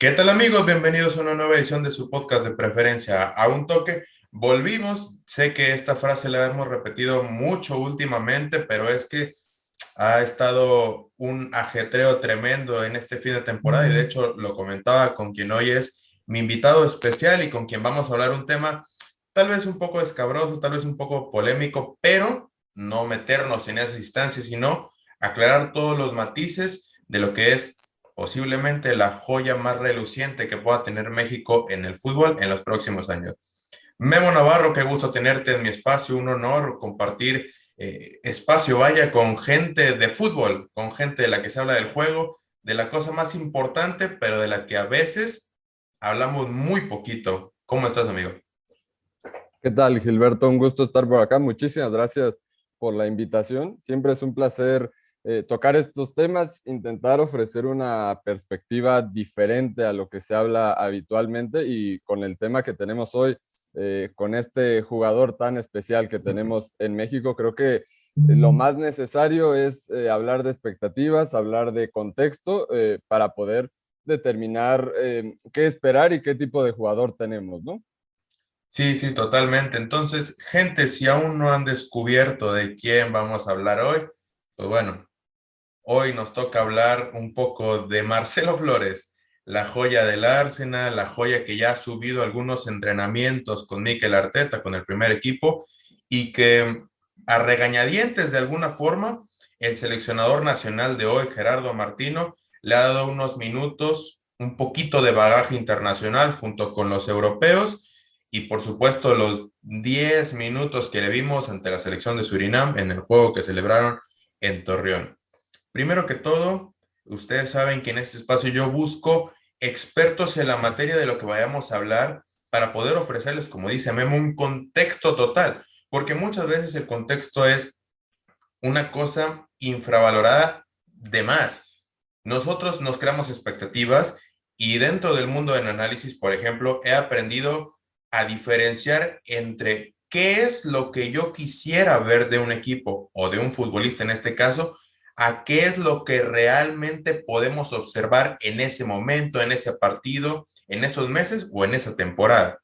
¿Qué tal amigos? Bienvenidos a una nueva edición de su podcast de preferencia a un toque. Volvimos, sé que esta frase la hemos repetido mucho últimamente, pero es que ha estado un ajetreo tremendo en este fin de temporada y de hecho lo comentaba con quien hoy es mi invitado especial y con quien vamos a hablar un tema tal vez un poco escabroso, tal vez un poco polémico, pero no meternos en esas instancias, sino aclarar todos los matices de lo que es posiblemente la joya más reluciente que pueda tener México en el fútbol en los próximos años. Memo Navarro, qué gusto tenerte en mi espacio, un honor compartir espacio, vaya, con gente de fútbol, con gente de la que se habla del juego, de la cosa más importante, pero de la que a veces hablamos muy poquito. ¿Cómo estás, amigo? ¿Qué tal, Gilberto? Un gusto estar por acá. Muchísimas gracias por la invitación. Siempre es un placer tocar estos temas, intentar ofrecer una perspectiva diferente a lo que se habla habitualmente y con el tema que tenemos hoy, con este jugador tan especial que tenemos en México, creo que lo más necesario es hablar de expectativas, hablar de contexto para poder determinar qué esperar y qué tipo de jugador tenemos, ¿no? Sí, sí, totalmente. Entonces, gente, si aún no han descubierto de quién vamos a hablar hoy, pues bueno, hoy nos toca hablar un poco de Marcelo Flores, la joya del Arsenal, la joya que ya ha subido algunos entrenamientos con Mikel Arteta, con el primer equipo, y que a regañadientes de alguna forma, el seleccionador nacional de hoy, Gerardo Martino, le ha dado unos minutos, un poquito de bagaje internacional junto con los europeos y por supuesto los 10 minutos que le vimos ante la selección de Surinam en el juego que celebraron en Torreón. Primero que todo, ustedes saben que en este espacio yo busco expertos en la materia de lo que vayamos a hablar para poder ofrecerles, como dice Memo, un contexto total, porque muchas veces el contexto es una cosa infravalorada de más. Nosotros nos creamos expectativas y dentro del mundo del análisis, por ejemplo, he aprendido a diferenciar entre qué es lo que yo quisiera ver de un equipo o de un futbolista en este caso, a qué es lo que realmente podemos observar en ese momento, en ese partido, en esos meses o en esa temporada.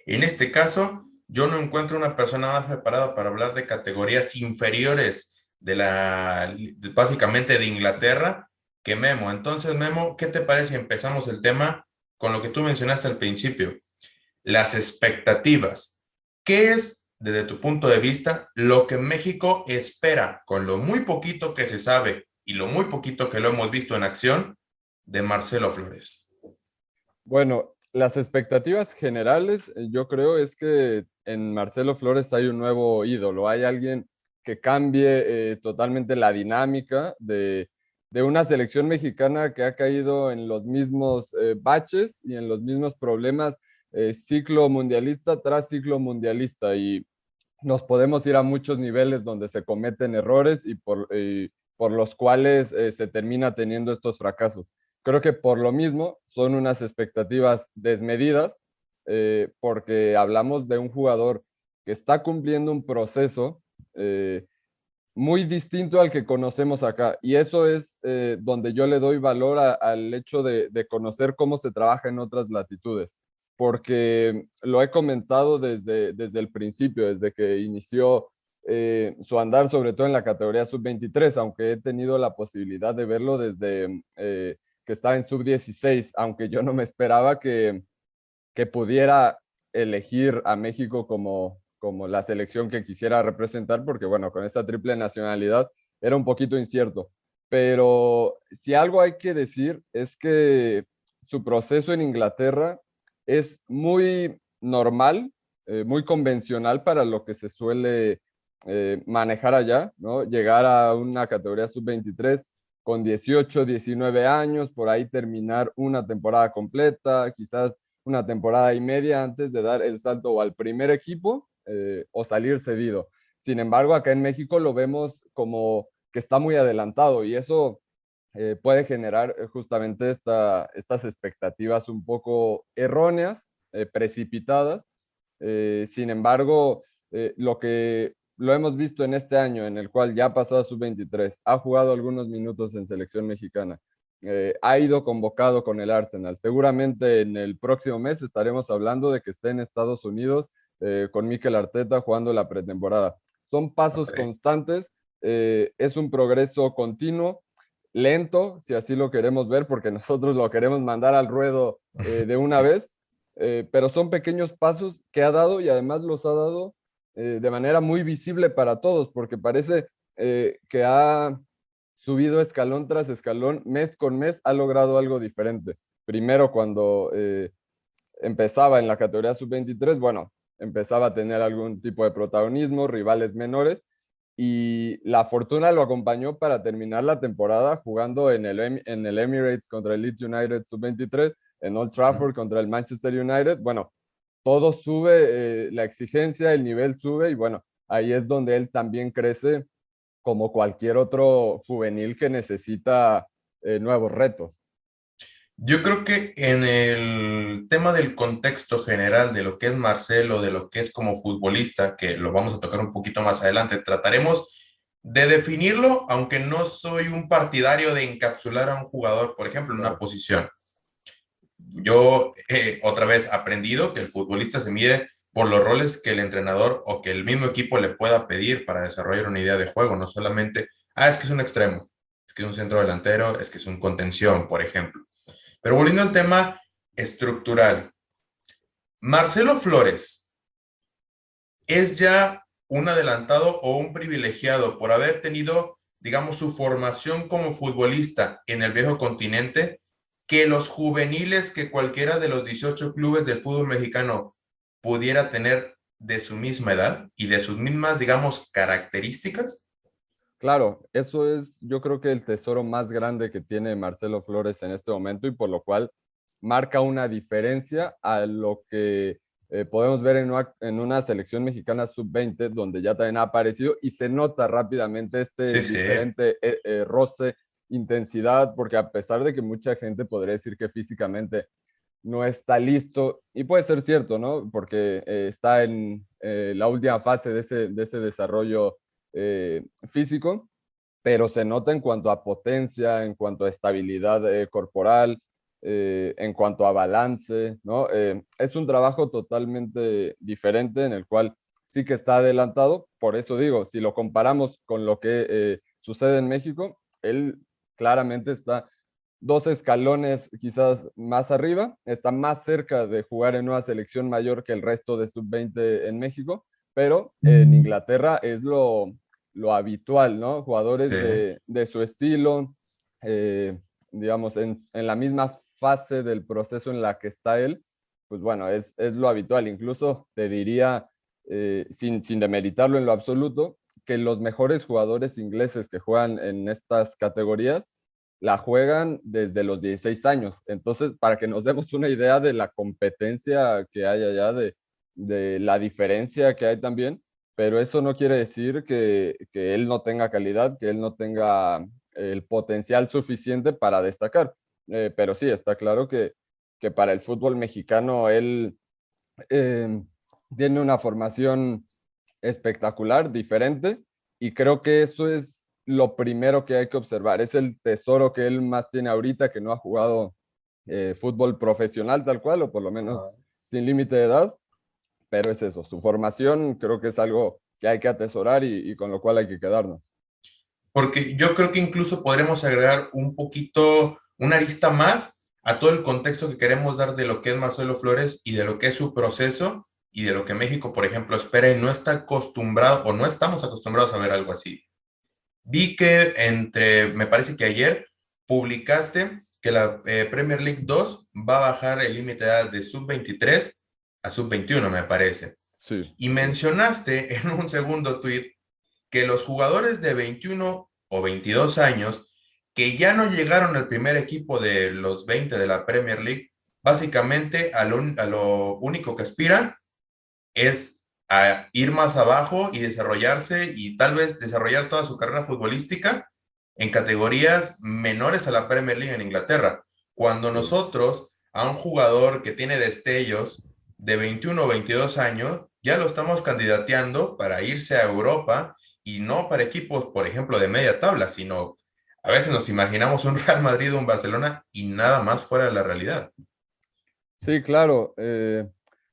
En este caso, yo no encuentro una persona más preparada para hablar de categorías inferiores básicamente de Inglaterra que Memo. Entonces, Memo, ¿qué te parece si empezamos el tema con lo que tú mencionaste al principio? Las expectativas. ¿Qué es, desde tu punto de vista, lo que México espera con lo muy poquito que se sabe y lo muy poquito que lo hemos visto en acción de Marcelo Flores? Bueno, las expectativas generales, yo creo, es que en Marcelo Flores hay un nuevo ídolo, hay alguien que cambie totalmente la dinámica de una selección mexicana que ha caído en los mismos baches y en los mismos problemas ciclo mundialista tras ciclo mundialista y nos podemos ir a muchos niveles donde se cometen errores y por los cuales se termina teniendo estos fracasos. Creo que por lo mismo son unas expectativas desmedidas, porque hablamos de un jugador que está cumpliendo un proceso muy distinto al que conocemos acá. Y eso es donde yo le doy valor al hecho de conocer cómo se trabaja en otras latitudes, porque lo he comentado desde el principio, desde que inició su andar, sobre todo en la categoría sub-23, aunque he tenido la posibilidad de verlo desde que estaba en sub-16, aunque yo no me esperaba que pudiera elegir a México como la selección que quisiera representar, porque bueno, con esta triple nacionalidad era un poquito incierto. Pero si algo hay que decir es que su proceso en Inglaterra es muy normal, muy convencional para lo que se suele manejar allá, ¿no? Llegar a una categoría sub-23 con 18, 19 años, por ahí terminar una temporada completa, quizás una temporada y media antes de dar el salto o al primer equipo o salir cedido. Sin embargo, acá en México lo vemos como que está muy adelantado y eso puede generar justamente estas expectativas un poco erróneas, precipitadas. Sin embargo, lo que lo hemos visto en este año, en el cual ya pasó a sub-23, ha jugado algunos minutos en selección mexicana ha ido convocado con el Arsenal. Seguramente en el próximo mes estaremos hablando de que esté en Estados Unidos con Mikel Arteta jugando la pretemporada. Son pasos Ok. constantes, es un progreso continuo, lento, si así lo queremos ver, porque nosotros lo queremos mandar al ruedo de una vez, pero son pequeños pasos que ha dado y además los ha dado de manera muy visible para todos, porque parece que ha subido escalón tras escalón, mes con mes, ha logrado algo diferente. Primero, cuando empezaba en la categoría sub-23, bueno, empezaba a tener algún tipo de protagonismo, rivales menores, y la fortuna lo acompañó para terminar la temporada jugando en el Emirates contra el Leeds United sub-23, en Old Trafford contra el Manchester United. Bueno, todo sube, la exigencia, el nivel sube, y bueno, ahí es donde él también crece como cualquier otro juvenil que necesita nuevos retos. Yo creo que en el tema del contexto general de lo que es Marcelo, de lo que es como futbolista, que lo vamos a tocar un poquito más adelante, trataremos de definirlo, aunque no soy un partidario de encapsular a un jugador, por ejemplo, en una Claro, posición. Yo otra vez aprendido que el futbolista se mide por los roles que el entrenador o que el mismo equipo le pueda pedir para desarrollar una idea de juego, no solamente, es que es un extremo, es que es un centro delantero, es que es un contención, por ejemplo. Pero volviendo al tema estructural, Marcelo Flores es ya un adelantado o un privilegiado por haber tenido, digamos, su formación como futbolista en el viejo continente, que los juveniles que cualquiera de los 18 clubes del fútbol mexicano pudiera tener de su misma edad y de sus mismas, digamos, características. claro, eso es yo creo que el tesoro más grande que tiene Marcelo Flores en este momento y por lo cual marca una diferencia a lo que podemos ver en una selección mexicana sub-20, donde ya también ha aparecido y se nota rápidamente este Sí, sí, diferente roce, intensidad, porque a pesar de que mucha gente podría decir que físicamente no está listo, y puede ser cierto, ¿no? Porque está en la última fase de ese desarrollo físico, pero se nota en cuanto a potencia, en cuanto a estabilidad corporal, en cuanto a balance, ¿no? Es un trabajo totalmente diferente en el cual sí que está adelantado, por eso digo, si lo comparamos con lo que sucede en México, él claramente está dos escalones quizás más arriba, está más cerca de jugar en una selección mayor que el resto de sub-20 en México, pero en Inglaterra es lo habitual, ¿no? Jugadores sí. de su estilo, eh, digamos, en la misma fase del proceso en la que está él, pues bueno, es lo habitual. Incluso te diría, sin demeritarlo en lo absoluto, que los mejores jugadores ingleses que juegan en estas categorías la juegan desde los 16 años. Entonces, para que nos demos una idea de la competencia que hay allá, de la diferencia que hay también, pero eso no quiere decir que él no tenga calidad, que él no tenga el potencial suficiente para destacar. Pero sí, está claro que para el fútbol mexicano él eh, tiene una formación espectacular, diferente, y creo que eso es lo primero que hay que observar. Es el tesoro que él más tiene ahorita, que no ha jugado fútbol profesional tal cual, o por lo menos sin límite de edad, pero es eso, su formación creo que es algo que hay que atesorar y con lo cual hay que quedarnos. Porque yo creo que incluso podremos agregar un poquito, una arista más a todo el contexto que queremos dar de lo que es Marcelo Flores y de lo que es su proceso y de lo que México, por ejemplo, espera y no está acostumbrado o no estamos acostumbrados a ver algo así. Vi que me parece que ayer publicaste que la Premier League 2 va a bajar el límite de edad de sub-23 a sub-21, me parece. Sí, Y sí, mencionaste en un segundo tuit que los jugadores de 21 o 22 años que ya no llegaron al primer equipo de los 20 de la Premier League, básicamente a lo único que aspiran es a ir más abajo y desarrollarse y tal vez desarrollar toda su carrera futbolística en categorías menores a la Premier League en Inglaterra. Cuando sí. nosotros a un jugador que tiene destellos de 21 o 22 años, ya lo estamos candidateando para irse a Europa y no para equipos, por ejemplo, de media tabla, sino a veces nos imaginamos un Real Madrid o un Barcelona y nada más fuera de la realidad. Sí, claro.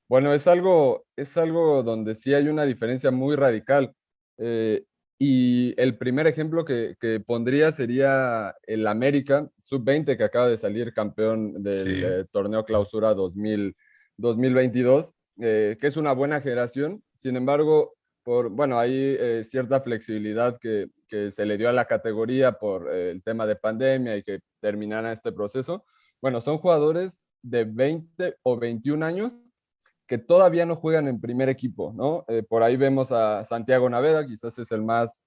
Bueno, es algo donde sí hay una diferencia muy radical. Eh, y el primer ejemplo que pondría sería el América Sub-20, que acaba de salir campeón del Sí, torneo Clausura 2022, que es una buena generación. Sin embargo, bueno, hay cierta flexibilidad que se le dio a la categoría por el tema de pandemia y que terminara este proceso. Bueno, son jugadores de 20 o 21 años que todavía no juegan en primer equipo, ¿no? Por ahí vemos a Santiago Naveda, quizás es el más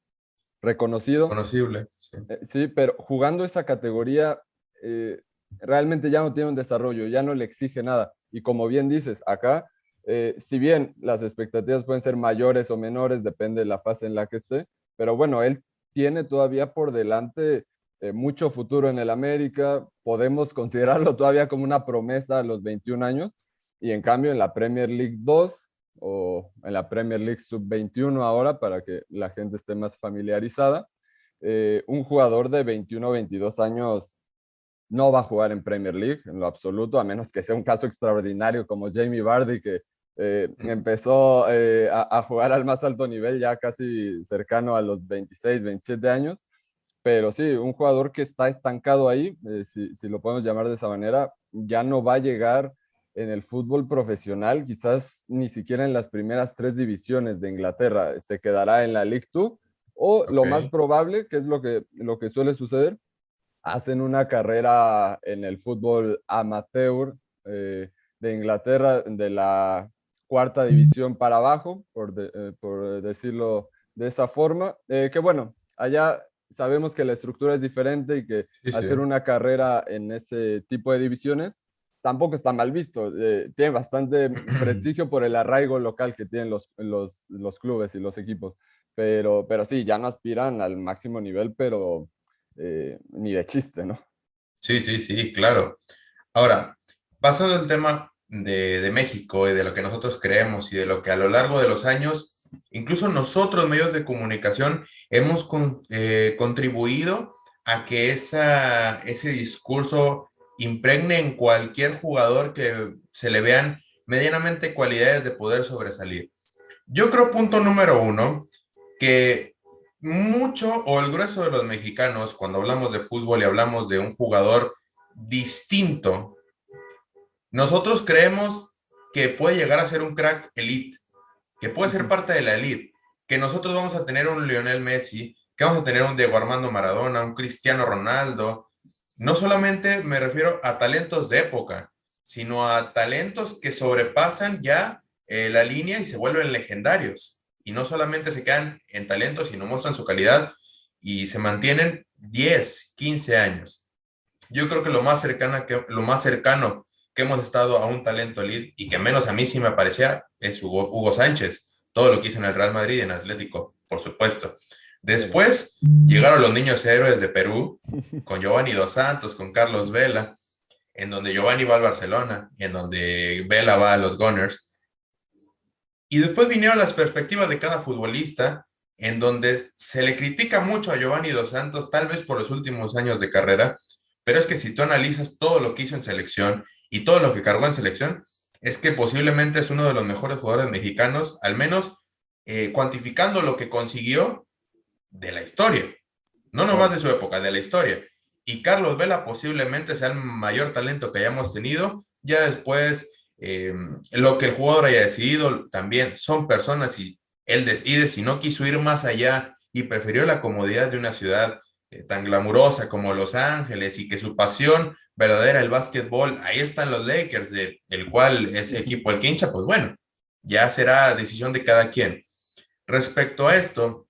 reconocido, conocible. Sí. sí, pero jugando esa categoría eh, realmente ya no tiene un desarrollo, ya no le exige nada. Y como bien dices, acá, si bien las expectativas pueden ser mayores o menores, depende de la fase en la que esté, pero bueno, él tiene todavía por delante mucho futuro en el América, podemos considerarlo todavía como una promesa a los 21 años, y en cambio en la Premier League 2 o en la Premier League Sub-21 ahora, para que la gente esté más familiarizada, un jugador de 21 o 22 años no va a jugar en Premier League en lo absoluto, a menos que sea un caso extraordinario como Jamie Vardy, que empezó a jugar al más alto nivel ya casi cercano a los 26, 27 años. Pero sí, un jugador que está estancado ahí, si lo podemos llamar de esa manera, ya no va a llegar en el fútbol profesional, quizás ni siquiera en las primeras tres divisiones de Inglaterra, se quedará en la League Two, o lo más Ok. probable, que es lo que suele suceder, hacen una carrera en el fútbol amateur de Inglaterra, de la cuarta división para abajo, por decirlo de esa forma, que bueno, allá sabemos que la estructura es diferente y que Sí, sí. hacer una carrera en ese tipo de divisiones tampoco está mal visto. Tiene bastante prestigio por el arraigo local que tienen los clubes y los equipos, pero sí, ya no aspiran al máximo nivel, pero ni de chiste, ¿no? Sí, sí, sí, claro. Ahora, pasando al tema de México y de lo que nosotros creemos y de lo que a lo largo de los años, incluso nosotros, medios de comunicación, hemos contribuido a que ese discurso impregne en cualquier jugador que se le vean medianamente cualidades de poder sobresalir. Yo creo, punto número uno, que mucho o el grueso de los mexicanos, cuando hablamos de fútbol y hablamos de un jugador distinto, nosotros creemos que puede llegar a ser un crack elite, que puede ser Ujú. parte de la elite, que nosotros vamos a tener un Lionel Messi, que vamos a tener un Diego Armando Maradona, un Cristiano Ronaldo. No solamente me refiero a talentos de época, sino a talentos que sobrepasan ya la línea y se vuelven legendarios. Y no solamente se quedan en talentos, sino muestran su calidad y se mantienen 10, 15 años. Yo creo que lo más cercano que hemos estado a un talento elite y que menos a mí sí me parecía es Hugo Sánchez. Todo lo que hizo en el Real Madrid y en Atlético, por supuesto. Sí. Después llegaron los niños héroes de Perú con Giovanni Dos Santos, con Carlos Vela, en donde Giovanni va al Barcelona, en donde Vela va a los Gunners. Y después vinieron las perspectivas de cada futbolista, en donde se le critica mucho a Giovanni Dos Santos, tal vez por los últimos años de carrera, pero es que si tú analizas todo lo que hizo en selección y todo lo que cargó en selección, es que posiblemente es uno de los mejores jugadores mexicanos, al menos cuantificando lo que consiguió de la historia, no nomás Claro. de su época, de la historia. Y Carlos Vela posiblemente sea el mayor talento que hayamos tenido. Ya después, lo que el jugador haya decidido, también son personas y él decide si no quiso ir más allá y prefirió la comodidad de una ciudad tan glamurosa como Los Ángeles y que su pasión verdadera el básquetbol, ahí están los Lakers, del cual ese equipo el que hincha, pues bueno, ya será decisión de cada quien. Respecto a esto,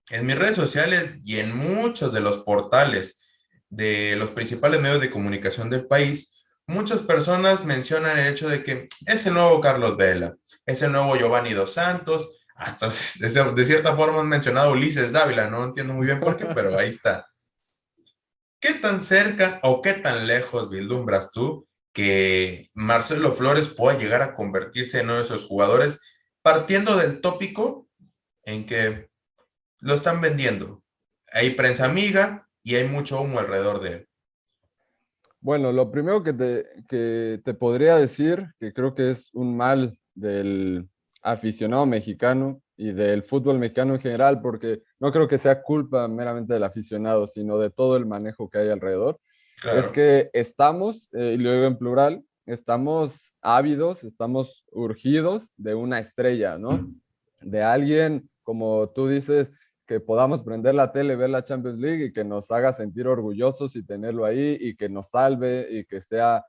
en mis redes sociales y en muchos de los portales de los principales medios de comunicación del país, muchas personas mencionan el hecho de que es el nuevo Carlos Vela, es el nuevo Giovanni Dos Santos, hasta de cierta forma han mencionado a Ulises Dávila, no entiendo muy bien por qué, pero ahí está. ¿Qué tan cerca o qué tan lejos vislumbras tú que Marcelo Flores pueda llegar a convertirse en uno de esos jugadores, partiendo del tópico en que lo están vendiendo? Hay prensa amiga, y hay mucho humo alrededor de él. Bueno, lo primero que te podría decir, que creo que es un mal del aficionado mexicano y del fútbol mexicano en general, porque no creo que sea culpa meramente del aficionado, sino de todo el manejo que hay alrededor, es Claro, que estamos, y lo digo en plural, estamos ávidos, estamos urgidos de una estrella, ¿no? De alguien, como tú dices, que podamos prender la tele, ver la Champions League y que nos haga sentir orgullosos y tenerlo ahí y que nos salve y que sea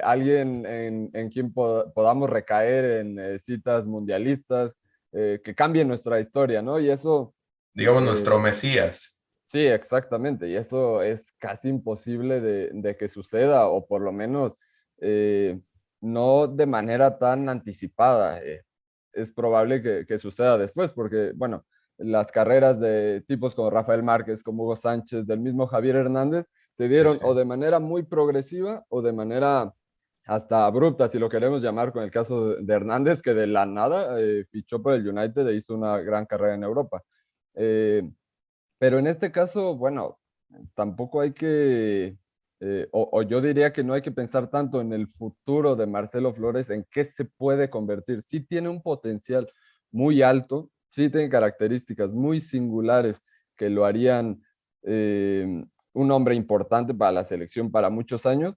alguien en quien podamos recaer en citas mundialistas, que cambie nuestra historia, ¿no? Y eso, digamos eh, nuestro Mesías. sí, exactamente, y eso es casi imposible de que suceda, o por lo menos eh, no de manera tan anticipada. Es probable que suceda después, porque, bueno, las carreras de tipos como Rafael Márquez, como Hugo Sánchez, del mismo Javier Hernández, se Sí, dieron sí. o de manera muy progresiva o de manera hasta abrupta, si lo queremos llamar, con el caso de Hernández, que de la nada fichó por el United e hizo una gran carrera en Europa. Eh, pero en este caso, bueno, tampoco hay que, o yo diría que no hay que pensar tanto en el futuro de Marcelo Flores, en qué se puede convertir. Sí tiene un potencial muy alto, sí tiene características muy singulares que lo harían un hombre importante para la selección para muchos años,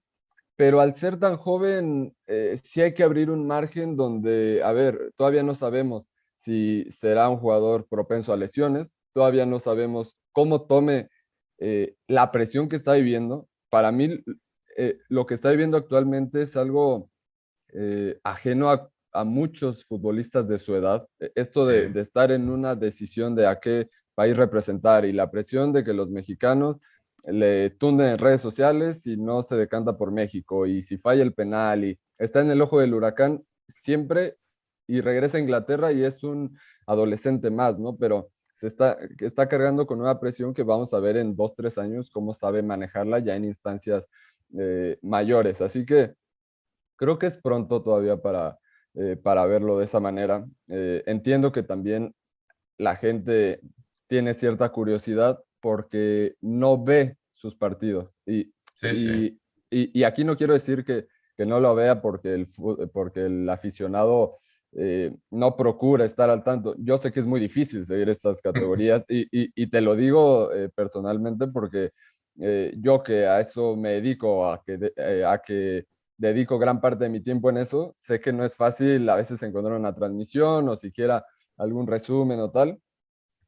pero al ser tan joven, sí hay que abrir un margen donde, a ver, todavía no sabemos si será un jugador propenso a lesiones, todavía no sabemos cómo tome la presión que está viviendo. Para mí, lo que está viviendo actualmente es algo ajeno a muchos futbolistas de su edad. Esto Sí. de estar en una decisión de a qué país representar y la presión de que los mexicanos le tunden en redes sociales y no se decanta por México, y si falla el penal y está en el ojo del huracán siempre, y regresa a Inglaterra y es un adolescente más, ¿no? Pero está cargando con una presión que vamos a ver en 2, 3 años cómo sabe manejarla ya en instancias mayores. Así que creo que es pronto todavía para verlo de esa manera. Entiendo que también la gente tiene cierta curiosidad porque no ve sus partidos. Sí, sí. Y aquí no quiero decir que no lo vea porque porque el aficionado no procura estar al tanto. Yo sé que es muy difícil seguir estas categorías y te lo digo personalmente porque yo que a eso me dedico, a que dedico gran parte de mi tiempo en eso, sé que no es fácil a veces encontrar una transmisión o siquiera algún resumen o tal,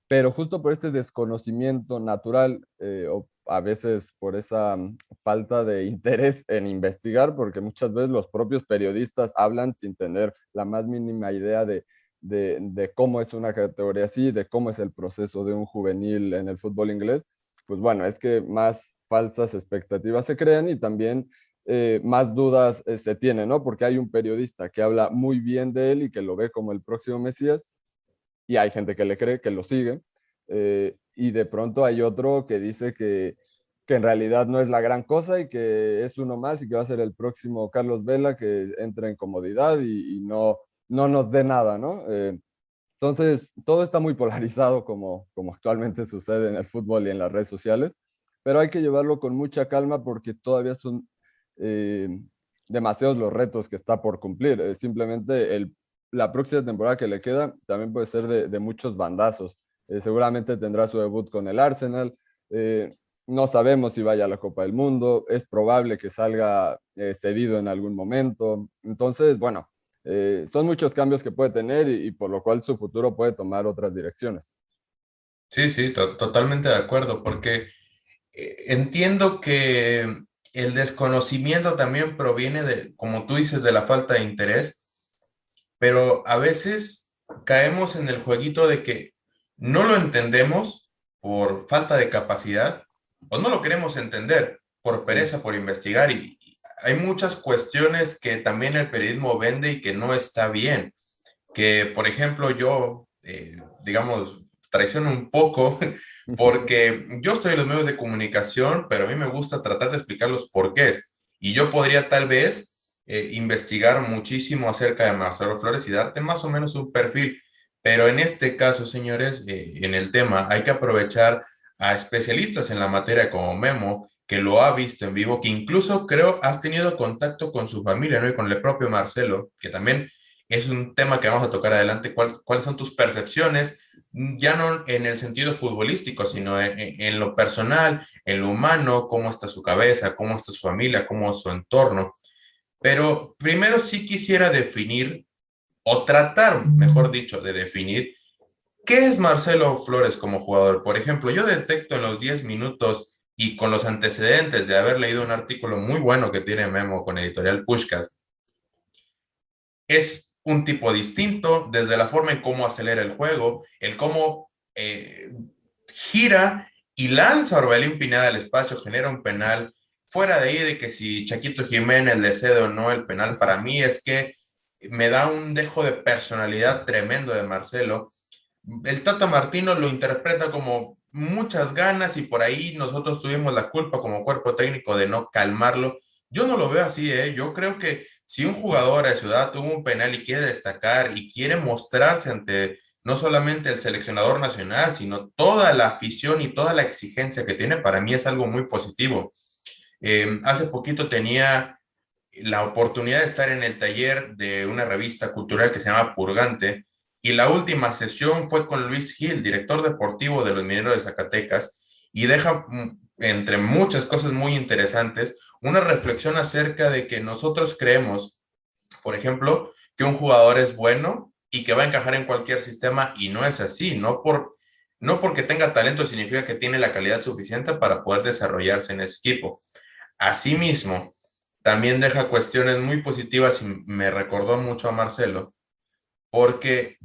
pero justo por este desconocimiento natural o a veces por esa falta de interés en investigar, porque muchas veces los propios periodistas hablan sin tener la más mínima idea de cómo es una categoría así, de cómo es el proceso de un juvenil en el fútbol inglés, pues bueno, es que más falsas expectativas se crean y también más dudas se tienen, ¿no? Porque hay un periodista que habla muy bien de él y que lo ve como el próximo Mesías, y hay gente que le cree, que lo sigue, y de pronto hay otro que dice que en realidad no es la gran cosa y que es uno más y que va a ser el próximo Carlos Vela que entra en comodidad y no nos dé nada, ¿no? Entonces, todo está muy polarizado como actualmente sucede en el fútbol y en las redes sociales, pero hay que llevarlo con mucha calma porque todavía son eh, demasiados los retos que está por cumplir. Simplemente la próxima temporada que le queda también puede ser de muchos bandazos. Seguramente tendrá su debut con el Arsenal. eh, no sabemos si vaya a la Copa del Mundo. Es probable que salga cedido en algún momento. Entonces, bueno, son muchos cambios que puede tener y por lo cual su futuro puede tomar otras direcciones. Sí, sí, totalmente de acuerdo, porque entiendo que el desconocimiento también proviene de, como tú dices, de la falta de interés, pero a veces caemos en el jueguito de que no lo entendemos por falta de capacidad o no lo queremos entender por Sí. pereza, por investigar y hay muchas cuestiones que también el periodismo vende y que no está bien. Que, por ejemplo, yo, digamos, traiciono un poco porque yo estoy en los medios de comunicación, pero a mí me gusta tratar de explicar los porqués. Y yo podría tal vez investigar muchísimo acerca de Marcelo Flores y darte más o menos un perfil. Pero en este caso, señores, en el tema, hay que aprovechar a especialistas en la materia como Memo, que lo ha visto en vivo, que incluso creo has tenido contacto con su familia, ¿no? Y con el propio Marcelo, que también es un tema que vamos a tocar adelante. ¿Cuáles son tus percepciones? Ya no en el sentido futbolístico, sino en lo personal, en lo humano, cómo está su cabeza, cómo está su familia, cómo es su entorno. Pero primero sí quisiera definir, o tratar, mejor dicho, de definir qué es Marcelo Flores como jugador. Por ejemplo, yo detecto en los 10 minutos y con los antecedentes de haber leído un artículo muy bueno que tiene Memo con Editorial Pushkas, es un tipo distinto desde la forma en cómo acelera el juego, el cómo gira y lanza a Orbelín Pineda al espacio, genera un penal. Fuera de ahí de que si Chaquito Jiménez le cede o no el penal, para mí es que me da un dejo de personalidad tremendo de Marcelo. El Tata Martino lo interpreta como muchas ganas y por ahí nosotros tuvimos la culpa como cuerpo técnico de no calmarlo. Yo no lo veo así, ¿eh? Yo creo que si un jugador de Ciudad tuvo un penal y quiere destacar y quiere mostrarse ante no solamente el seleccionador nacional, sino toda la afición y toda la exigencia que tiene, para mí es algo muy positivo. Hace poquito tenía la oportunidad de estar en el taller de una revista cultural que se llama Purgante, y la última sesión fue con Luis Gil, director deportivo de los Mineros de Zacatecas, y deja, entre muchas cosas muy interesantes, una reflexión acerca de que nosotros creemos, por ejemplo, que un jugador es bueno y que va a encajar en cualquier sistema, y no es así, no porque tenga talento significa que tiene la calidad suficiente para poder desarrollarse en ese equipo. Asimismo, también deja cuestiones muy positivas y me recordó mucho a Marcelo, porque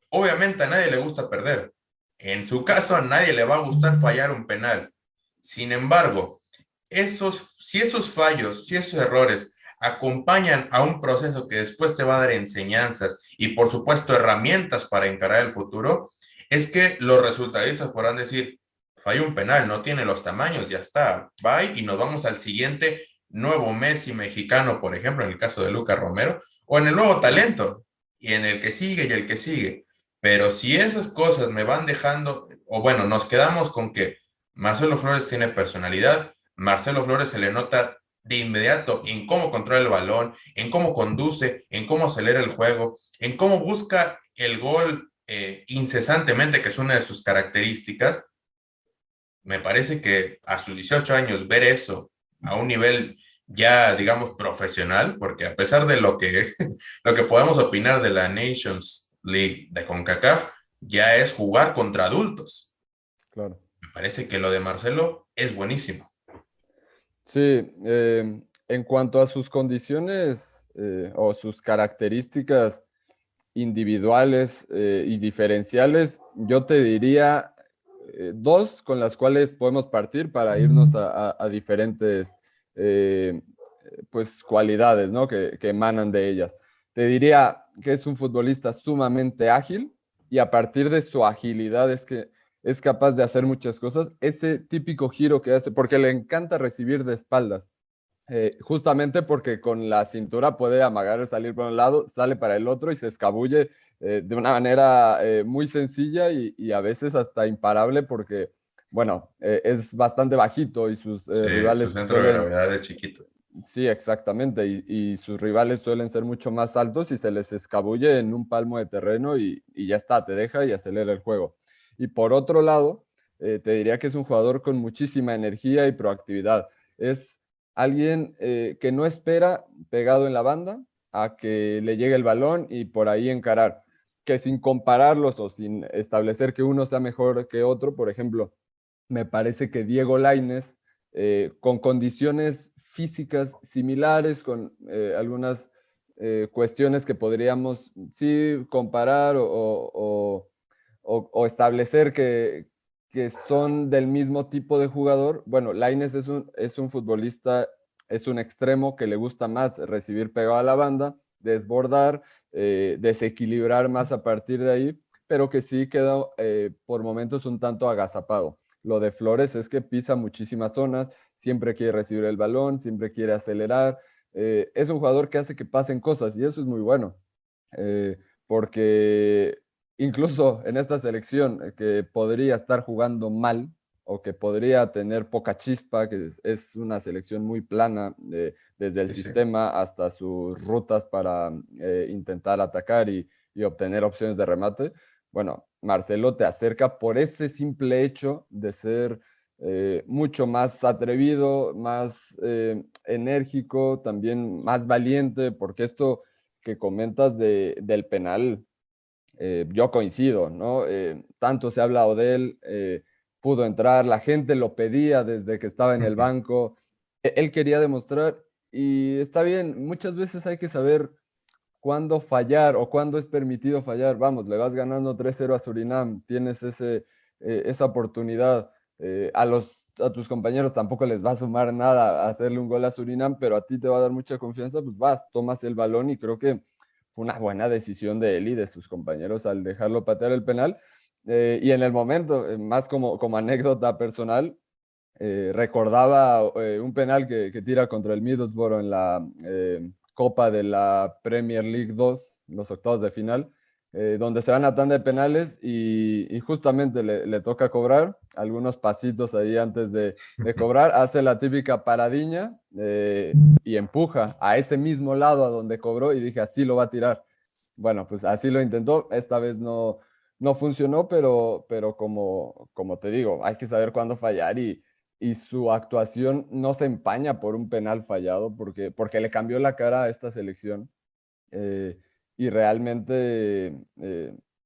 obviamente a nadie le gusta perder. En su caso, a nadie le va a gustar fallar un penal. Sin embargo, si esos fallos, si esos errores acompañan a un proceso que después te va a dar enseñanzas y, por supuesto, herramientas para encarar el futuro, es que los resultadistas podrán decir, falló un penal, no tiene los tamaños, ya está, bye, y nos vamos al siguiente nuevo Messi mexicano, por ejemplo, en el caso de Lucas Romero, o en el nuevo talento, y en el que sigue y el que sigue. Pero si esas cosas me van dejando, o bueno, nos quedamos con que Marcelo Flores tiene personalidad, Marcelo Flores se le nota de inmediato en cómo controla el balón, en cómo conduce, en cómo acelera el juego, en cómo busca el gol incesantemente, que es una de sus características. Me parece que a sus 18 años ver eso a un nivel ya, digamos, profesional, porque a pesar de lo que podemos opinar de la Nations League de CONCACAF, ya es jugar contra adultos. Claro. Me parece que lo de Marcelo es buenísimo. Sí, en cuanto a sus condiciones o sus características individuales y diferenciales, yo te diría dos con las cuales podemos partir para irnos a diferentes pues, cualidades, ¿no? que emanan de ellas. Te diría que es un futbolista sumamente ágil y a partir de su agilidad es que es capaz de hacer muchas cosas. Ese típico giro que hace, porque le encanta recibir de espaldas. Justamente porque con la cintura puede amagar el salir por un lado, sale para el otro y se escabulle de una manera muy sencilla y a veces hasta imparable porque, bueno, es bastante bajito y sus Sí, su rivales centro de suelen, gravedad es chiquito. sí, exactamente, y sus rivales suelen ser mucho más altos y se les escabulle en un palmo de terreno y ya está, te deja y acelera el juego. Y por otro lado, te diría que es un jugador con muchísima energía y proactividad. Es alguien que no espera pegado en la banda a que le llegue el balón y por ahí encarar, que sin compararlos o sin establecer que uno sea mejor que otro, por ejemplo, me parece que Diego Lainez, con condiciones físicas similares, con algunas cuestiones que podríamos sí comparar o establecer que son del mismo tipo de jugador. Bueno, Lainez es un futbolista, es un extremo que le gusta más recibir pegado a la banda, desbordar, desequilibrar más a partir de ahí, pero que sí queda por momentos un tanto agazapado. Lo de Flores es que pisa muchísimas zonas, siempre quiere recibir el balón, siempre quiere acelerar. Es un jugador que hace que pasen cosas y eso es muy bueno. Porque incluso en esta selección que podría estar jugando mal, o que podría tener poca chispa, que es una selección muy plana, desde el Sí, sí. sistema hasta sus rutas para intentar atacar y obtener opciones de remate. Bueno, Marcelo te acerca por ese simple hecho de ser mucho más atrevido, más enérgico, también más valiente, porque esto que comentas del penal, yo coincido, ¿no? Tanto se ha hablado de él, pudo entrar, la gente lo pedía desde que estaba en el banco, él quería demostrar y está bien, muchas veces hay que saber cuándo fallar o cuándo es permitido fallar. Vamos, le vas ganando 3-0 a Surinam, tienes esa oportunidad. A tus compañeros tampoco les va a sumar nada hacerle un gol a Surinam, pero a ti te va a dar mucha confianza, pues vas, tomas el balón y creo que fue una buena decisión de él y de sus compañeros al dejarlo patear el penal. Y en el momento, más como anécdota personal, recordaba un penal que tira contra el Middlesbrough en la Copa de la Premier League 2, los octavos de final, donde se van a tanda de penales y justamente le toca cobrar algunos pasitos ahí antes de cobrar, hace la típica paradiña y empuja a ese mismo lado a donde cobró y dije, así lo va a tirar. Bueno, pues así lo intentó, esta vez no funcionó, pero como te digo, hay que saber cuándo fallar y su actuación no se empaña por un penal fallado porque le cambió la cara a esta selección eh, y realmente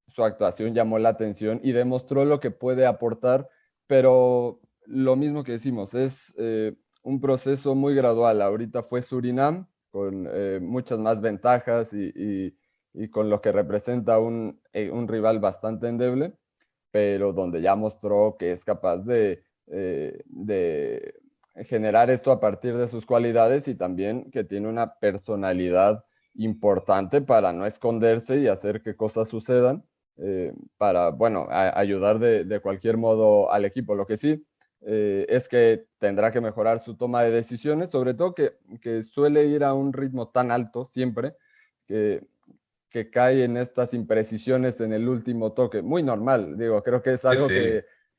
su actuación llamó la atención y demostró lo que puede aportar, pero lo mismo que decimos, es un proceso muy gradual. Ahorita fue Surinam con muchas más ventajas y con lo que representa un rival bastante endeble, pero donde ya mostró que es capaz de generar esto a partir de sus cualidades y también que tiene una personalidad importante para no esconderse y hacer que cosas sucedan, para, bueno, ayudar de cualquier modo al equipo. Lo que sí es que tendrá que mejorar su toma de decisiones, sobre todo que suele ir a un ritmo tan alto siempre, que, que cae en estas imprecisiones en el último toque. Muy normal, digo, creo que es Sí, algo sí.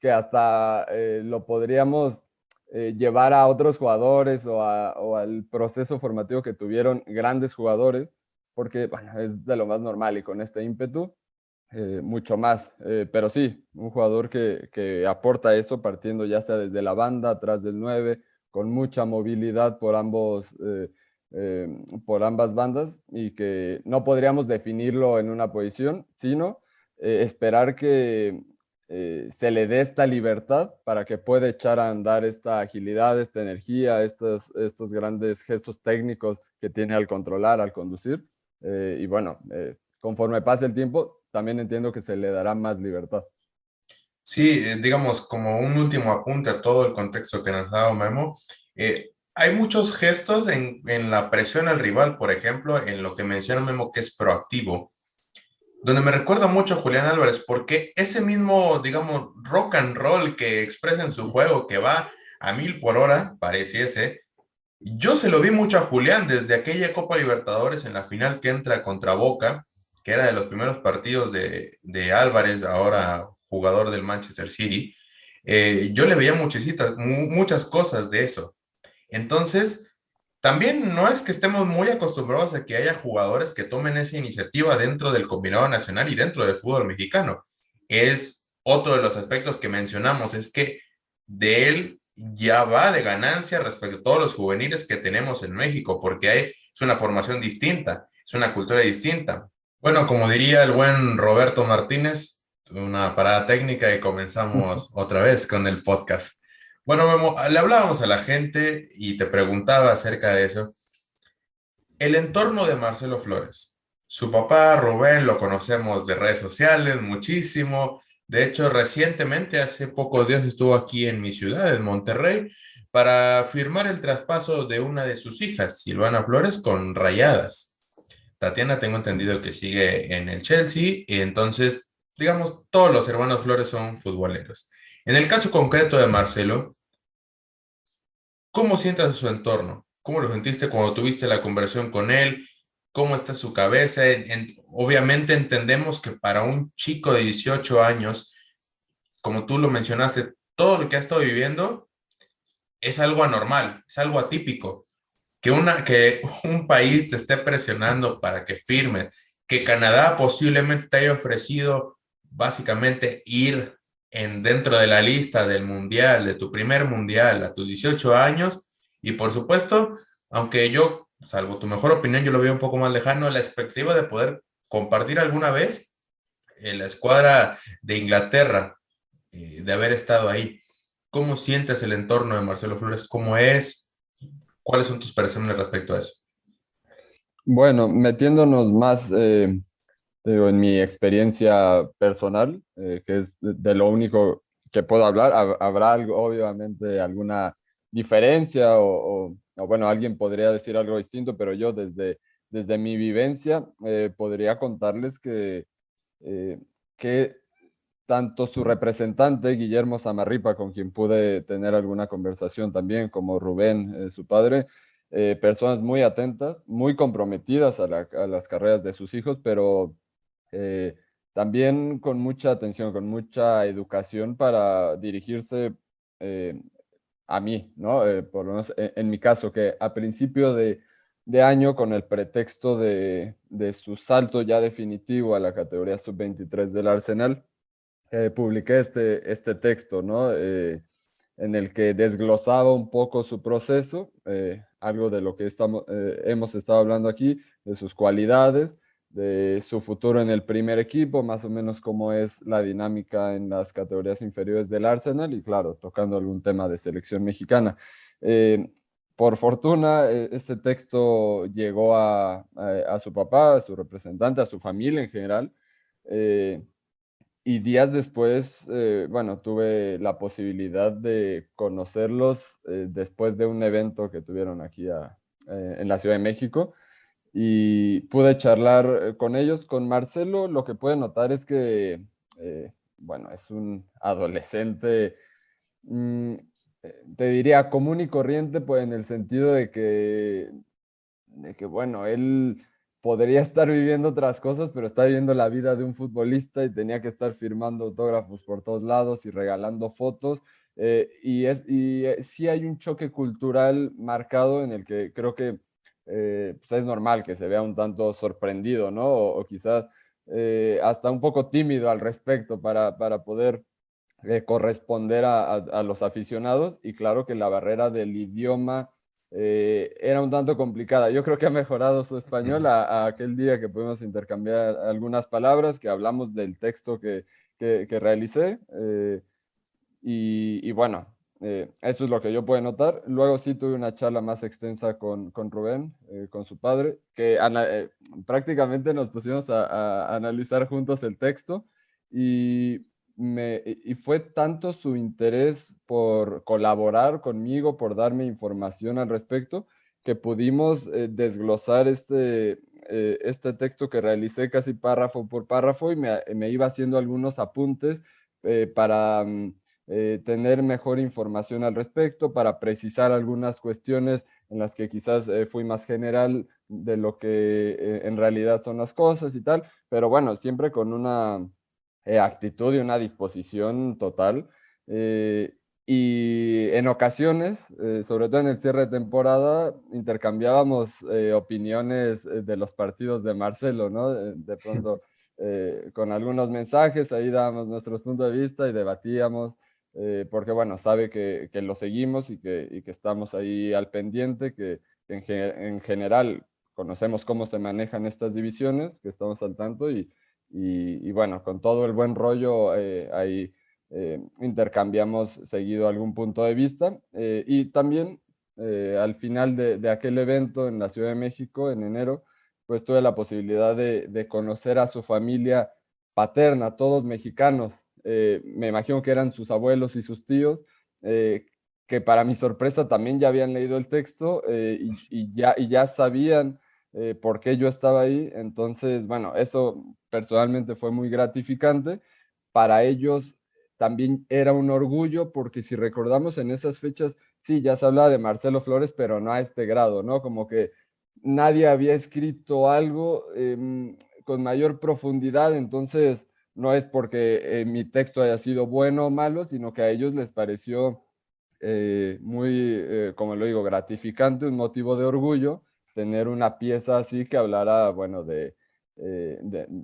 que hasta lo podríamos llevar a otros jugadores o al proceso formativo que tuvieron grandes jugadores, porque bueno, es de lo más normal y con este ímpetu, mucho más. Pero sí, un jugador que aporta eso partiendo ya sea desde la banda, atrás del 9 con mucha movilidad eh, por ambas bandas y que no podríamos definirlo en una posición, sino esperar que se le dé esta libertad para que pueda echar a andar esta agilidad, esta energía, estos grandes gestos técnicos que tiene al controlar, al conducir. Y bueno, conforme pase el tiempo, también entiendo que se le dará más libertad. Sí, digamos, como un último apunte a todo el contexto que nos ha dado Memo, hay muchos gestos en la presión al rival, por ejemplo, en lo que menciona Memo, que es proactivo, donde me recuerda mucho a Julián Álvarez, porque ese mismo, digamos, rock and roll que expresa en su juego, que va a 1000 por hora, pareciese, yo se lo vi mucho a Julián desde aquella Copa Libertadores en la final que entra contra Boca, que era de los primeros partidos de Álvarez, ahora jugador del Manchester City. Yo le veía muchas cosas de eso. Entonces, también no es que estemos muy acostumbrados a que haya jugadores que tomen esa iniciativa dentro del combinado nacional y dentro del fútbol mexicano. Es otro de los aspectos que mencionamos, es que de él ya va de ganancia respecto a todos los juveniles que tenemos en México, porque es una formación distinta, es una cultura distinta. Bueno, como diría el buen Roberto Martínez, una parada técnica y comenzamos otra vez con el podcast. Bueno, Memo, le hablábamos a la gente y te preguntaba acerca de eso. El entorno de Marcelo Flores. Su papá, Rubén, lo conocemos de redes sociales muchísimo. De hecho, recientemente, hace pocos días, estuvo aquí en mi ciudad, en Monterrey, para firmar el traspaso de una de sus hijas, Silvana Flores, con Rayadas. Tatiana, tengo entendido que sigue en el Chelsea, y entonces, digamos, todos los hermanos Flores son futboleros. En el caso concreto de Marcelo, ¿cómo sientas su entorno? ¿Cómo lo sentiste cuando tuviste la conversación con él? ¿Cómo está su cabeza? Obviamente entendemos que para un chico de 18 años, como tú lo mencionaste, todo lo que ha estado viviendo es algo anormal, es algo atípico. Que un país te esté presionando para que firmes, que Canadá posiblemente te haya ofrecido básicamente ir dentro de la lista del mundial, de tu primer mundial a tus 18 años, y por supuesto, aunque yo, salvo tu mejor opinión, yo lo veo un poco más lejano, la expectativa de poder compartir alguna vez en la escuadra de Inglaterra, de haber estado ahí. ¿Cómo sientes el entorno de Marcelo Flores? ¿Cómo es? ¿Cuáles son tus percepciones respecto a eso? Bueno, metiéndonos más digo, en mi experiencia personal, que es de lo único que puedo hablar, habrá algo, obviamente alguna diferencia o, bueno, alguien podría decir algo distinto, pero yo desde mi vivencia podría contarles eh, que tanto su representante, Guillermo Zamarripa, con quien pude tener alguna conversación también, como Rubén, su padre, personas muy atentas, muy comprometidas a las carreras de sus hijos, pero eh, también con mucha atención, con mucha educación para dirigirse eh, a mí, ¿no? Por lo menos en mi caso, que a principio de año, con el pretexto de su salto ya definitivo a la categoría sub-23 del Arsenal, publiqué este texto, ¿no? En el que desglosaba un poco su proceso, algo de lo que hemos estado hablando aquí, de sus cualidades, de su futuro en el primer equipo, más o menos cómo es la dinámica en las categorías inferiores del Arsenal y claro, tocando algún tema de selección mexicana. Eh, por fortuna, este texto llegó a su papá, a su representante, a su familia en general. eh, y días después, bueno, tuve la posibilidad de conocerlos después de un evento que tuvieron aquí en la Ciudad de México y pude charlar con ellos. Con Marcelo, lo que pude notar es que, bueno, es un adolescente, mm, te diría común y corriente, pues en el sentido de que, bueno, él podría estar viviendo otras cosas, pero está viviendo la vida de un futbolista y tenía que estar firmando autógrafos por todos lados y regalando fotos. Sí hay un choque cultural marcado en el que creo que pues es normal que se vea un tanto sorprendido, ¿no? O quizás hasta un poco tímido al respecto para poder corresponder a los aficionados y claro que la barrera del idioma era un tanto complicada. Yo creo que ha mejorado su español a aquel día que pudimos intercambiar algunas palabras, que hablamos del texto que realicé y bueno, eso es lo que yo puedo notar. Luego sí tuve una charla más extensa con Rubén, con su padre, que prácticamente nos pusimos a analizar juntos el texto y, y fue tanto su interés por colaborar conmigo, por darme información al respecto, que pudimos desglosar este texto que realicé casi párrafo por párrafo y me iba haciendo algunos apuntes para tener mejor información al respecto, para precisar algunas cuestiones en las que quizás fui más general de lo que en realidad son las cosas y tal, pero bueno, siempre con una actitud y una disposición total. Y en ocasiones, sobre todo en el cierre de temporada, intercambiábamos opiniones de los partidos de Marcelo, ¿no? De pronto, con algunos mensajes, ahí dábamos nuestros puntos de vista y debatíamos porque bueno, sabe que lo seguimos y que estamos ahí al pendiente, que en general conocemos cómo se manejan estas divisiones, que estamos al tanto y bueno, con todo el buen rollo ahí intercambiamos seguido algún punto de vista y también al final de aquel evento en la Ciudad de México en enero, pues tuve la posibilidad de conocer a su familia paterna, todos mexicanos, me imagino que eran sus abuelos y sus tíos, que para mi sorpresa también ya habían leído el texto y ya sabían por qué yo estaba ahí. Entonces, bueno, eso personalmente fue muy gratificante. Para ellos también era un orgullo porque si recordamos en esas fechas, sí, ya se hablaba de Marcelo Flores, pero no a este grado, ¿no? Como que nadie había escrito algo con mayor profundidad, entonces no es porque mi texto haya sido bueno o malo, sino que a ellos les pareció muy, como lo digo, gratificante, un motivo de orgullo tener una pieza así que hablara, bueno, de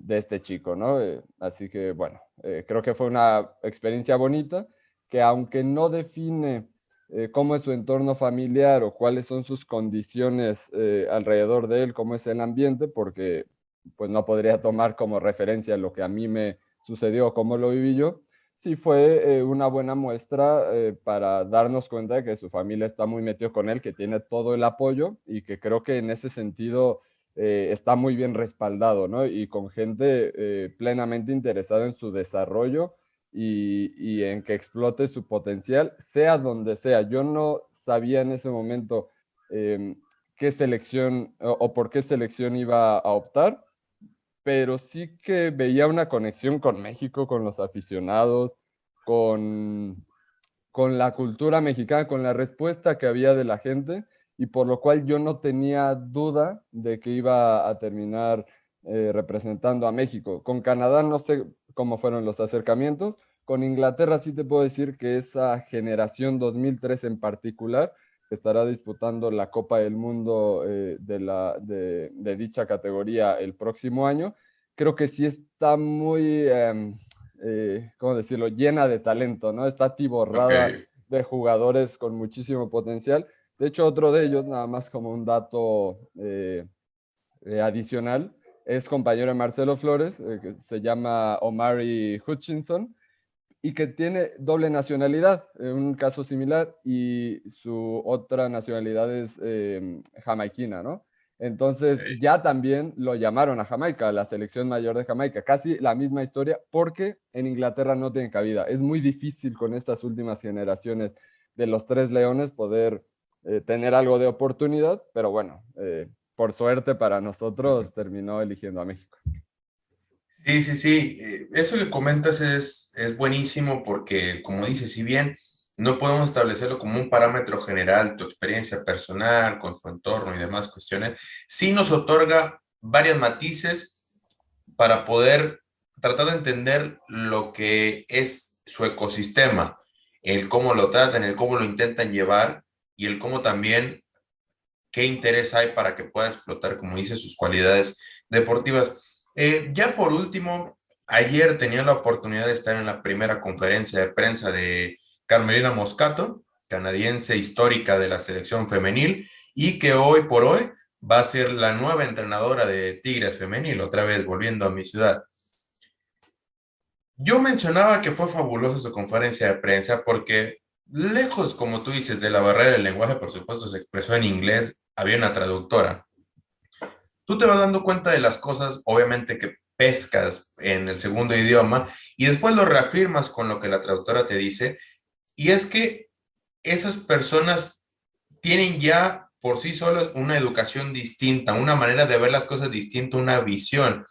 este chico, ¿no? Así que, bueno, creo que fue una experiencia bonita que aunque no define cómo es su entorno familiar o cuáles son sus condiciones alrededor de él, cómo es el ambiente, porque pues no podría tomar como referencia lo que a mí me sucedió, cómo lo viví yo, sí fue una buena muestra para darnos cuenta de que su familia está muy metido con él, que tiene todo el apoyo y que creo que en ese sentido está muy bien respaldado, ¿no? Y con gente plenamente interesada en su desarrollo y en que explote su potencial, sea donde sea. Yo no sabía en ese momento qué selección o por qué selección iba a optar, pero sí que veía una conexión con México, con los aficionados, con, con la cultura mexicana, con la respuesta que había de la gente, y por lo cual yo no tenía duda de que iba a terminar representando a México. Con Canadá no sé cómo fueron los acercamientos, con Inglaterra sí te puedo decir que esa generación 2003 en particular, que estará disputando la Copa del Mundo de dicha categoría el próximo año, creo que sí está muy, ¿cómo decirlo?, llena de talento, ¿no? Está Ok. atiborrada de jugadores con muchísimo potencial. De hecho, otro de ellos, nada más como un dato adicional, es compañero de Marcelo Flores, que se llama Omari Hutchinson, y que tiene doble nacionalidad, en un caso similar, y su otra nacionalidad es jamaiquina, ¿no? Entonces ya también lo llamaron a Jamaica, a la selección mayor de Jamaica, casi la misma historia, porque en Inglaterra no tiene cabida. Es muy difícil con estas últimas generaciones de los Tres Leones poder tener algo de oportunidad, pero bueno, por suerte para nosotros terminó eligiendo a México. Sí, sí, sí. Eso que comentas es buenísimo porque, como dices, si bien no podemos establecerlo como un parámetro general, tu experiencia personal con su entorno y demás cuestiones, sí nos otorga varios matices para poder tratar de entender lo que es su ecosistema, el cómo lo tratan, el cómo lo intentan llevar y el cómo también qué interés hay para que pueda explotar, como dice, sus cualidades deportivas. Ya por último, ayer tenía la oportunidad de estar en la primera conferencia de prensa de Carmelina Moscato, canadiense histórica de la selección femenil, y que hoy por hoy va a ser la nueva entrenadora de Tigres Femenil, otra vez volviendo a mi ciudad. Yo mencionaba que fue fabulosa su conferencia de prensa porque lejos, como tú dices, de la barrera del lenguaje, por supuesto, se expresó en inglés, había una traductora. Tú te vas dando cuenta de las cosas, obviamente, que pescas en el segundo idioma y después lo reafirmas con lo que la traductora te dice. Y es que esas personas tienen ya por sí solas una educación distinta, una manera de ver las cosas distinta, una visión.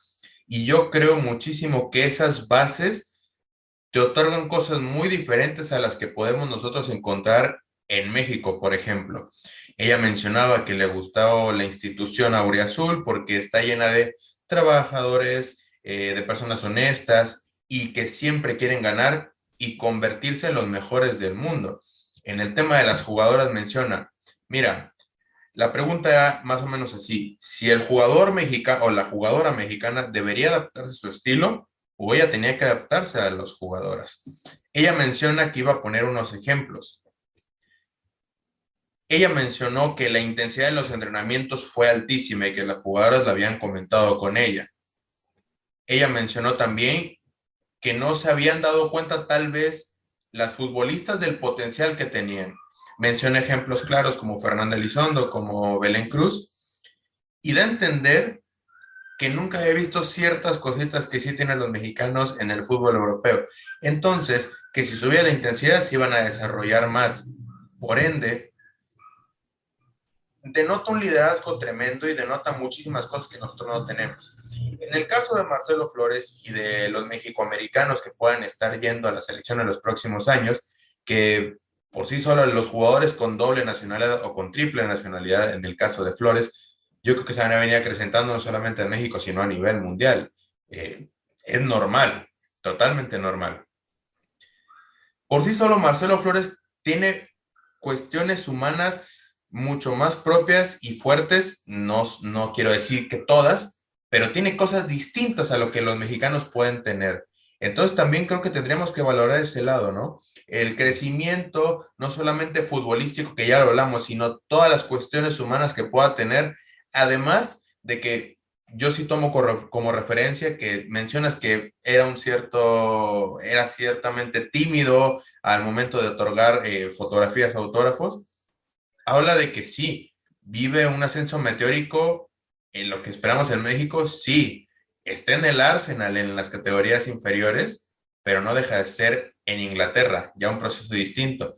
Y yo creo muchísimo que esas bases te otorgan cosas muy diferentes a las que podemos nosotros encontrar en México, por ejemplo. Ella mencionaba que le gustaba la institución Auriazul porque está llena de trabajadores, de personas honestas y que siempre quieren ganar y convertirse en los mejores del mundo. En el tema de las jugadoras menciona, mira, la pregunta era más o menos así, si el jugador mexicano o la jugadora mexicana debería adaptarse a su estilo o ella tenía que adaptarse a las jugadoras. Ella menciona que iba a poner unos ejemplos. Ella mencionó que la intensidad de los entrenamientos fue altísima y que las jugadoras la habían comentado con ella. Ella mencionó también que no se habían dado cuenta tal vez las futbolistas del potencial que tenían. Menciona ejemplos claros como Fernanda Elizondo, como Belén Cruz, y da a entender que nunca he visto ciertas cositas que sí tienen los mexicanos en el fútbol europeo. Entonces, que si subía la intensidad se iban a desarrollar más. Por ende, denota un liderazgo tremendo y denota muchísimas cosas que nosotros no tenemos. En el caso de Marcelo Flores y de los mexicoamericanos que puedan estar yendo a la selección en los próximos años, que por sí solos los jugadores con doble nacionalidad o con triple nacionalidad, en el caso de Flores, yo creo que se van a venir acrecentando no solamente en México, sino a nivel mundial. Es normal. totalmente normal. Por sí solo Marcelo Flores tiene cuestiones humanas mucho más propias y fuertes, no quiero decir que todas, pero tiene cosas distintas a lo que los mexicanos pueden tener. Entonces también creo que tendríamos que valorar ese lado, ¿no? El crecimiento, no solamente futbolístico, que ya lo hablamos, sino todas las cuestiones humanas que pueda tener, además de que yo sí tomo como referencia que mencionas que era ciertamente tímido al momento de otorgar fotografías, autógrafos. Habla de que sí, vive un ascenso meteórico en lo que esperamos en México, sí, está en el Arsenal en las categorías inferiores, pero no deja de ser en Inglaterra, ya un proceso distinto.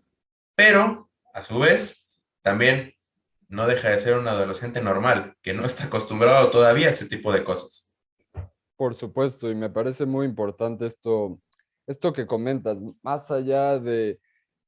Pero, a su vez, también no deja de ser un adolescente normal, que no está acostumbrado todavía a ese tipo de cosas. Por supuesto, y me parece muy importante esto que comentas, más allá de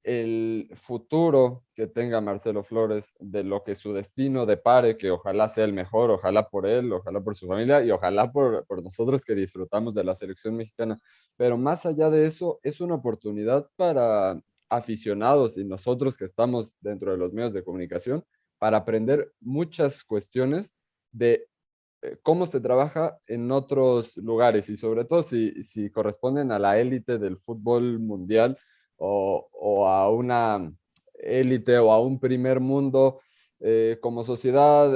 el futuro que tenga Marcelo Flores, de lo que su destino depare, que ojalá sea el mejor, ojalá por él, ojalá por su familia y ojalá por nosotros que disfrutamos de la selección mexicana. Pero más allá de eso, es una oportunidad para aficionados y nosotros que estamos dentro de los medios de comunicación para aprender muchas cuestiones de cómo se trabaja en otros lugares y sobre todo si corresponden a la élite del fútbol mundial o a una élite o a un primer mundo como sociedad,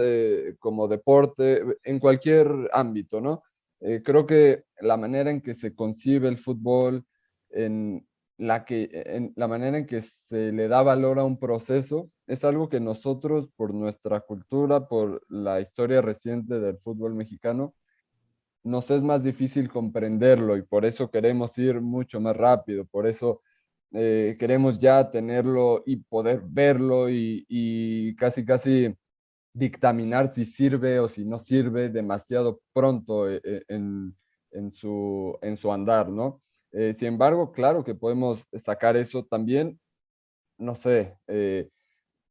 como deporte, en cualquier ámbito, ¿no? Creo que la manera en que se concibe el fútbol, en en la manera en que se le da valor a un proceso, es algo que nosotros, por nuestra cultura, por la historia reciente del fútbol mexicano, nos es más difícil comprenderlo y por eso queremos ir mucho más rápido, por eso queremos ya tenerlo y poder verlo y casi dictaminar si sirve o si no sirve demasiado pronto en su andar, ¿no? Sin embargo, claro que podemos sacar eso también, no sé,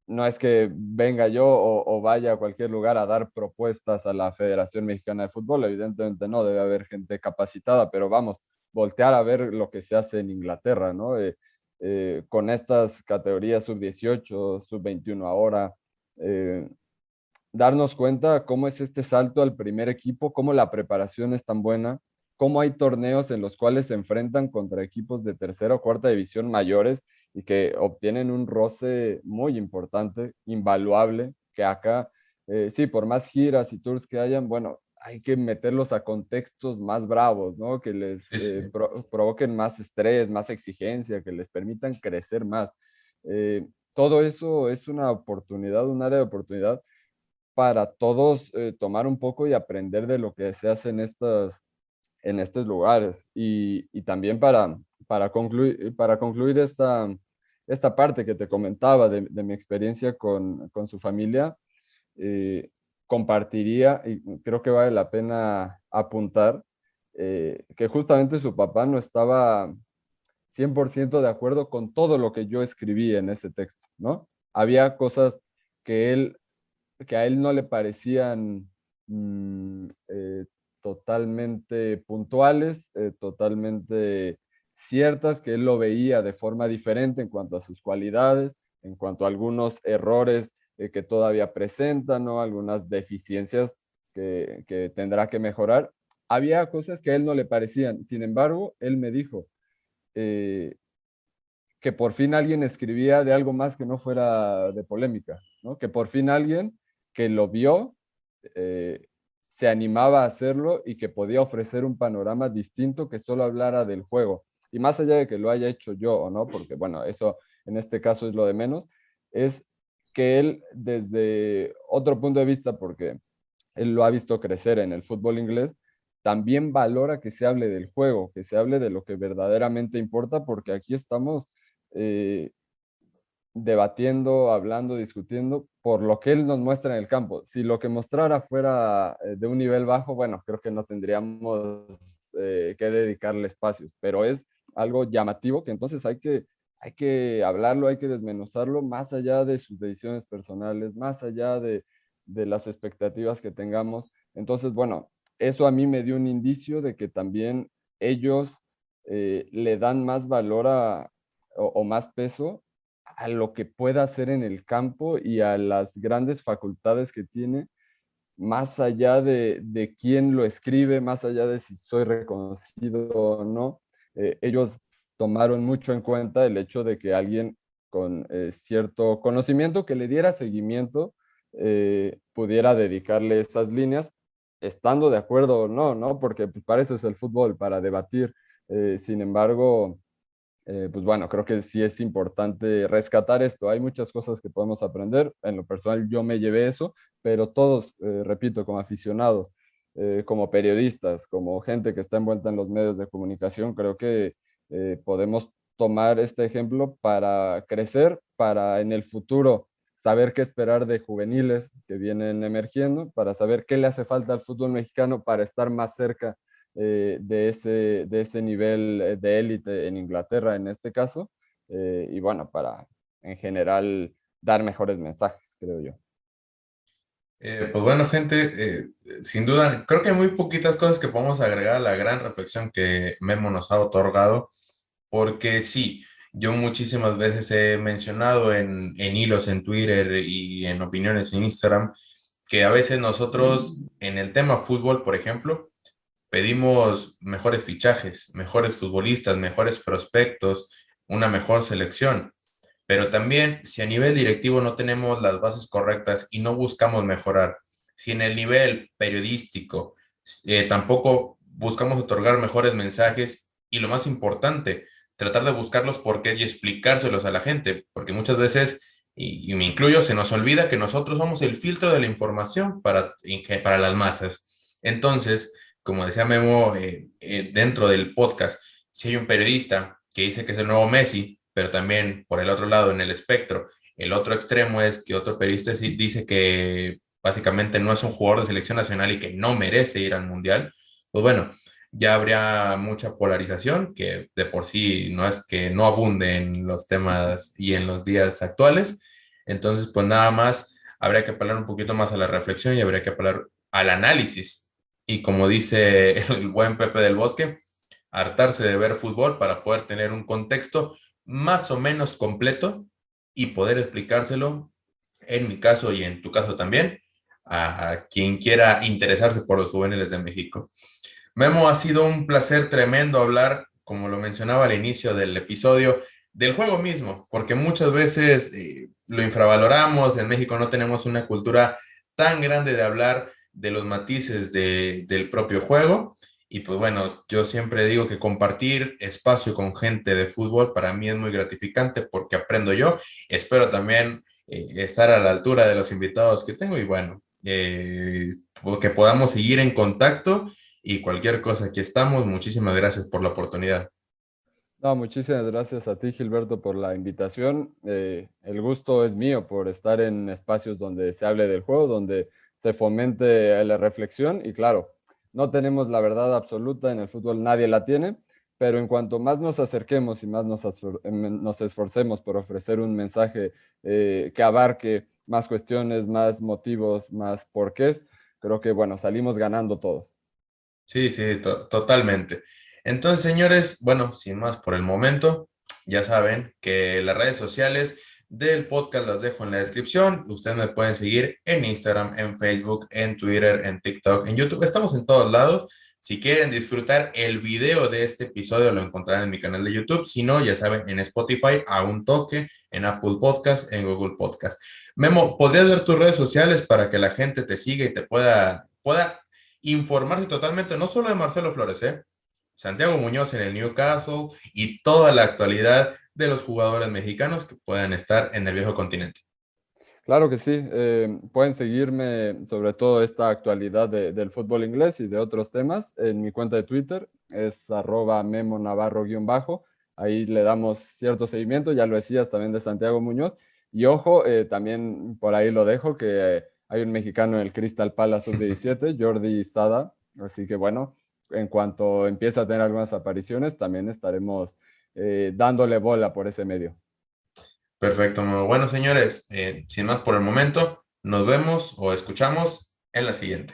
no es que venga yo o vaya a cualquier lugar a dar propuestas a la Federación Mexicana de Fútbol, evidentemente no, debe haber gente capacitada, pero vamos, voltear a ver lo que se hace en Inglaterra, ¿no? Con estas categorías sub-18, sub-21 ahora, eh, darnos cuenta cómo es este salto al primer equipo, cómo la preparación es tan buena, cómo hay torneos en los cuales se enfrentan contra equipos de tercera o cuarta división mayores y que obtienen un roce muy importante, invaluable, que acá, sí, por más giras y tours que hayan, bueno, hay que meterlos a contextos más bravos, ¿no? Que les Sí, sí. provoquen más estrés, más exigencia, que les permitan crecer más. Todo eso es una oportunidad, un área de oportunidad para todos tomar un poco y aprender de lo que se hace en estos lugares. Y también para concluir esta parte que te comentaba de mi experiencia con su familia, eh, compartiría, y creo que vale la pena apuntar, que justamente su papá no estaba 100% de acuerdo con todo lo que yo escribí en ese texto, ¿no? Había cosas que que a él no le parecían totalmente puntuales, totalmente ciertas, que él lo veía de forma diferente en cuanto a sus cualidades, en cuanto a algunos errores que todavía presenta, ¿no? Algunas deficiencias que tendrá que mejorar. Había cosas que a él no le parecían, sin embargo, él me dijo, eh, que por fin alguien escribía de algo más que no fuera de polémica, ¿no? Que por fin alguien que lo vio eh, se animaba a hacerlo y que podía ofrecer un panorama distinto que solo hablara del juego. Y más allá de que lo haya hecho yo o no, porque bueno, eso en este caso es lo de menos, es que él desde otro punto de vista, porque él lo ha visto crecer en el fútbol inglés, también valora que se hable del juego, que se hable de lo que verdaderamente importa, porque aquí estamos eh, debatiendo, hablando, discutiendo por lo que él nos muestra en el campo. Si lo que mostrara fuera de un nivel bajo, bueno, creo que no tendríamos que dedicarle espacios, pero es algo llamativo que entonces hay que hablarlo, hay que desmenuzarlo más allá de sus decisiones personales, más allá de las expectativas que tengamos. Entonces, bueno, eso a mí me dio un indicio de que también ellos le dan más valor o más peso a lo que pueda hacer en el campo y a las grandes facultades que tiene, más allá de quién lo escribe, más allá de si soy reconocido o no. Ellos tomaron mucho en cuenta el hecho de que alguien con cierto conocimiento que le diera seguimiento pudiera dedicarle esas líneas, estando de acuerdo o no, ¿no? Porque pues, para eso es el fútbol, para debatir. Sin embargo, pues bueno, creo que sí es importante rescatar esto. Hay muchas cosas que podemos aprender. En lo personal, yo me llevé eso, pero todos, repito, como aficionados, como periodistas, como gente que está envuelta en los medios de comunicación, creo que podemos tomar este ejemplo para crecer, para en el futuro saber qué esperar de juveniles que vienen emergiendo, para saber qué le hace falta al fútbol mexicano para estar más cerca de ese nivel de élite en Inglaterra en este caso, y bueno, para en general dar mejores mensajes, creo yo. Pues bueno, gente, sin duda, creo que hay muy poquitas cosas que podemos agregar a la gran reflexión que Memo nos ha otorgado, porque sí, yo muchísimas veces he mencionado en hilos en Twitter y en opiniones en Instagram que a veces nosotros en el tema fútbol, por ejemplo, pedimos mejores fichajes, mejores futbolistas, mejores prospectos, una mejor selección. Pero también, si a nivel directivo no tenemos las bases correctas y no buscamos mejorar, si en el nivel periodístico tampoco buscamos otorgar mejores mensajes y lo más importante, tratar de buscar los porqués y explicárselos a la gente, porque muchas veces, y me incluyo, se nos olvida que nosotros somos el filtro de la información para las masas. Entonces, como decía Memo dentro del podcast, si hay un periodista que dice que es el nuevo Messi, pero también por el otro lado, en el espectro, el otro extremo es que otro periodista dice que básicamente no es un jugador de selección nacional y que no merece ir al mundial, pues bueno, ya habría mucha polarización, que de por sí no es que no abunde en los temas y en los días actuales. Entonces, pues nada más, habría que apelar un poquito más a la reflexión y habría que apelar al análisis. Y como dice el buen Pepe del Bosque, hartarse de ver fútbol para poder tener un contexto más o menos completo y poder explicárselo, en mi caso y en tu caso también, a quien quiera interesarse por los juveniles de México. Memo, ha sido un placer tremendo hablar, como lo mencionaba al inicio del episodio, del juego mismo, porque muchas veces lo infravaloramos, en México no tenemos una cultura tan grande de hablar de los matices del propio juego. Y pues bueno, yo siempre digo que compartir espacio con gente de fútbol para mí es muy gratificante porque aprendo yo. Espero también estar a la altura de los invitados que tengo y bueno, que podamos seguir en contacto y cualquier cosa, aquí estamos. Muchísimas gracias por la oportunidad. No, muchísimas gracias a ti, Gilberto, por la invitación. El gusto es mío por estar en espacios donde se hable del juego, donde se fomente la reflexión y claro, no tenemos la verdad absoluta en el fútbol, nadie la tiene, pero en cuanto más nos acerquemos y más nos esforcemos por ofrecer un mensaje que abarque más cuestiones, más motivos, más porqués, creo que bueno, salimos ganando todos. Sí, sí, totalmente. Entonces, señores, bueno, sin más por el momento, ya saben que las redes sociales del podcast las dejo en la descripción. Ustedes me pueden seguir en Instagram, en Facebook, en Twitter, en TikTok, en YouTube. Estamos en todos lados. Si quieren disfrutar el video de este episodio, lo encontrarán en mi canal de YouTube. Si no, ya saben, en Spotify, a un toque, en Apple Podcast, en Google Podcast. Memo, ¿podrías dar tus redes sociales para que la gente te siga y te pueda informarse totalmente, no solo de Marcelo Flores, Santiago Muñoz en el Newcastle y toda la actualidad de los jugadores mexicanos que puedan estar en el viejo continente? Claro que sí, pueden seguirme sobre todo esta actualidad del fútbol inglés y de otros temas en mi cuenta de Twitter, es @Memo Navarro-bajo, ahí le damos cierto seguimiento, ya lo decías también de Santiago Muñoz, y ojo, también por ahí lo dejo, que hay un mexicano en el Crystal Palace Sub-17, Jordi Sada, así que bueno, en cuanto empiece a tener algunas apariciones, también estaremos dándole bola por ese medio. Perfecto. Bueno, señores, sin más por el momento, nos vemos o escuchamos en la siguiente.